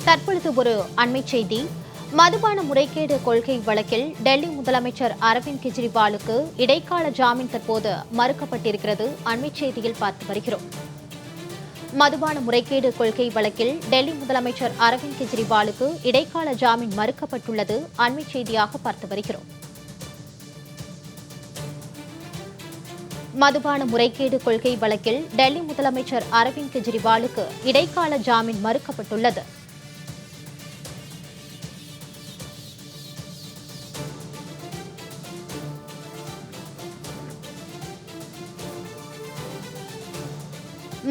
தற்பொழுது ஒரு அண்மை செய்தி. மதுபான முறைகேடு கொள்கை வழக்கில் டெல்லி முதலமைச்சர் அரவிந்த் கெஜ்ரிவாலுக்கு இடைக்கால ஜாமீன் தற்போது மறுக்கப்பட்டிருக்கிறது. அண்மை செய்தியில் பார்த்து வருகிறோம். மதுபான முறைகேடு கொள்கை வழக்கில் டெல்லி முதலமைச்சர் அரவிந்த் கெஜ்ரிவாலுக்கு இடைக்கால ஜாமீன் மறுக்கப்பட்டுள்ளது. அண்மை செய்தியாக பார்த்து வருகிறோம். மதுபான முறைகேடு கொள்கை வழக்கில் டெல்லி முதலமைச்சர் அரவிந்த் கெஜ்ரிவாலுக்கு இடைக்கால ஜாமீன் மறுக்கப்பட்டுள்ளது.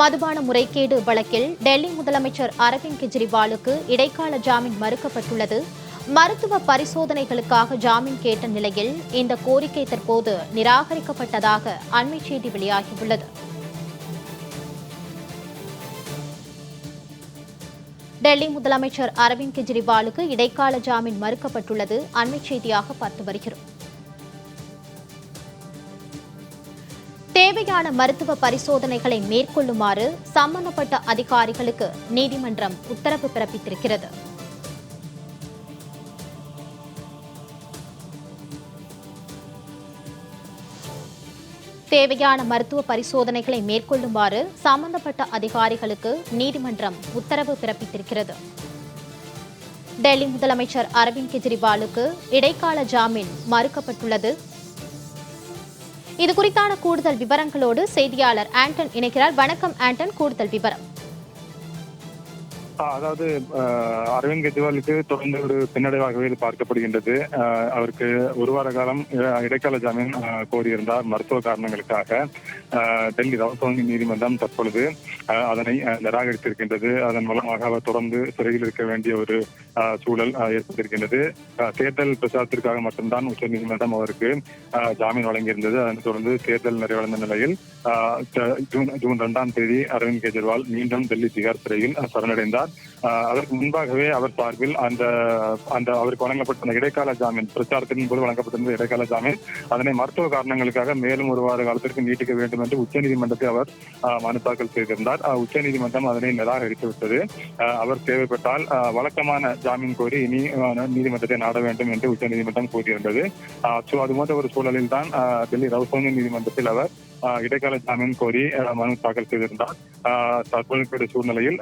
மதுபான முறைகேடு வழக்கில் டெல்லி முதலமைச்சர் அரவிந்த் கெஜ்ரிவாலுக்கு இடைக்கால ஜாமீன் மறுக்கப்பட்டுள்ளது. மருத்துவ பரிசோதனைகளுக்காக ஜாமீன் கேட்ட நிலையில் இந்த கோரிக்கை தற்போது நிராகரிக்கப்பட்டதாக அண்மை செய்தி வெளியாகியுள்ளது. டெல்லி முதலமைச்சர் அரவிந்த் கெஜ்ரிவாலுக்கு இடைக்கால ஜாமீன் மறுக்கப்பட்டுள்ளது. அண்மை செய்தியாக பார்த்து வருகிறோம். தேவையான மருத்துவ பரிசோதனைகளை மேற்கொள்ளுமாறு சம்பந்தப்பட்ட அதிகாரிகளுக்கு நீதிமன்றம் உத்தரவு பிறப்பித்திருக்கிறது. தேவையான மருத்துவ பரிசோதனைகளை மேற்கொள்ளுமாறு சம்பந்தப்பட்ட அதிகாரிகளுக்கு நீதிமன்றம் உத்தரவு பிறப்பித்திருக்கிறது. டெல்லி முதலமைச்சர் அரவிந்த் கெஜ்ரிவாலுக்கு இடைக்கால ஜாமீன் மறுக்கப்பட்டுள்ளது. இது குறித்தான கூடுதல் விவரங்களோடு செய்தியாளர் ஆண்டன் இணைக்கிறார். வணக்கம் ஆண்டன், கூடுதல் விவரம். அதாவது அரவிந்த் கெஜ்ரிவாலுக்கு தொடர்ந்து ஒரு பின்னடைவாகவே இது பார்க்கப்படுகின்றது. அவருக்கு ஒரு வார காலம் இடைக்கால ஜாமீன் கோரியிருந்தார் மருத்துவ காரணங்களுக்காக. டெல்லி ரவுசோங்கி நீதிமன்றம் தற்பொழுது அதனை நிராகரித்திருக்கின்றது. அதன் மூலமாக அவர் தொடர்ந்து சிறையில் இருக்க வேண்டிய ஒரு சூழல் ஏற்பட்டிருக்கின்றது. தேர்தல் பிரச்சாரத்திற்காக மட்டும்தான் உச்ச நீதிமன்றம் அவருக்கு ஜாமீன் வழங்கியிருந்தது. அதனைத் தொடர்ந்து தேர்தல் நிறைவடைந்த நிலையில் ஜூன் 2ஆம் தேதி அரவிந்த் கெஜ்ரிவால் மீண்டும் டெல்லி திகார் சிறையில் சரணடைந்தார். அதற்கு முன்பாகவே அவர் சார்பில் அந்த அவருக்கு வழங்கப்பட்ட இடைக்கால ஜாமீன், பிரச்சாரத்தின் போது வழங்கப்பட்டிருந்த இடைக்கால ஜாமீன், அதனை மருத்துவ காரணங்களுக்காக மேலும் ஒரு வார காலத்திற்கு நீட்டிக்க வேண்டும் என்று உச்சநீதிமன்றத்தை அவர் மனு தாக்கல் செய்திருந்தார். உச்சநீதிமன்றம் அதனை நிராகரித்து விட்டது. அவர் தேவைப்பட்டால் வழக்கமான ஜாமீன் கோரி இனி நீதிமன்றத்தை நாட வேண்டும் என்று உச்சநீதிமன்றம் கூறியிருந்தது. அதுபோன்ற ஒரு சூழலில் தான் டெல்லி ரவுசோங்கி நீதிமன்றத்தில் அவர் இடைக்கால ஜாமீன் கோரி மனு தாக்கல் செய்திருந்தார். தற்போதைய சூழ்நிலையில்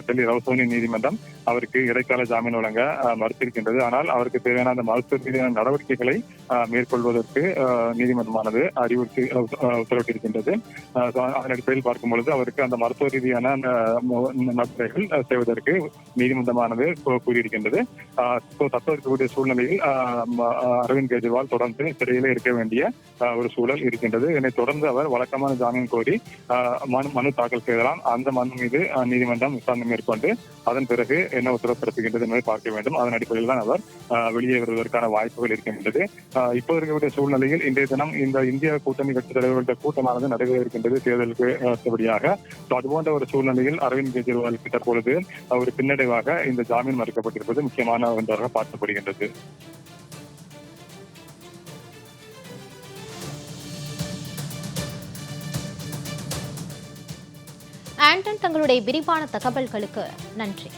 டெல்லி ரவுசோங்கி நீதிமன்றம் அவருக்கு இடைக்கால ஜாமீன் வழங்க மறுத்திருக்கின்றது. ஆனால் அவருக்கு தேவையான அந்த மருத்துவ ரீதியான நடவடிக்கைகளை மேற்கொள்வதற்கு நீதிமன்றமானது அறிவுறுத்தி உத்தரவிட்டிருக்கின்றது. அதன் அடிப்படையில் பார்க்கும் பொழுது அவருக்கு அந்த மருத்துவ ரீதியான நடவடிக்கைகள் செய்வதற்கு நீதிமன்றமானது கூறியிருக்கின்றது. தற்போதைய சூழ்நிலையில் அரவிந்த் கெஜ்ரிவால் தொடர்ந்து சிறையிலே இருக்க வேண்டிய ஒரு சூழல் இருக்கின்றது. இதனைத் தொடர்ந்து அவர் வழக்கமான ஜாமீன் கோரி மனு தாக்கல் செய்யலாம். அந்த மனு மீது நீதிமன்றம் விசாரணை மேற்கொண்டு அதன் பிறகு என்ன உத்தரவு பிறப்பிக்கின்றது என்பதை பார்க்க வேண்டும். அதன் அடிப்படையில் தான் அவர் வெளியே வருவதற்கான வாய்ப்புகள் இருக்கின்றது. இப்போது இருக்கக்கூடிய சூழ்நிலையில் இன்றைய தினம் இந்த இந்திய கூட்டணி கட்சி தலைவர்களுடைய கூட்டமானது நடைபெற இருக்கின்றது தேர்தலுக்கு அடுத்தபடியாக. அதுபோன்ற ஒரு சூழ்நிலையில் அரவிந்த் கெஜ்ரிவாலுக்கு தற்பொழுது ஒரு பின்னடைவாக இந்த ஜாமீன் மறுக்கப்பட்டிருப்பது முக்கியமான ஒன்றாக பார்க்கப்படுகின்றது. ஆண்டன், தங்களுடைய விரிவான தகவல்களுக்கு நன்றி.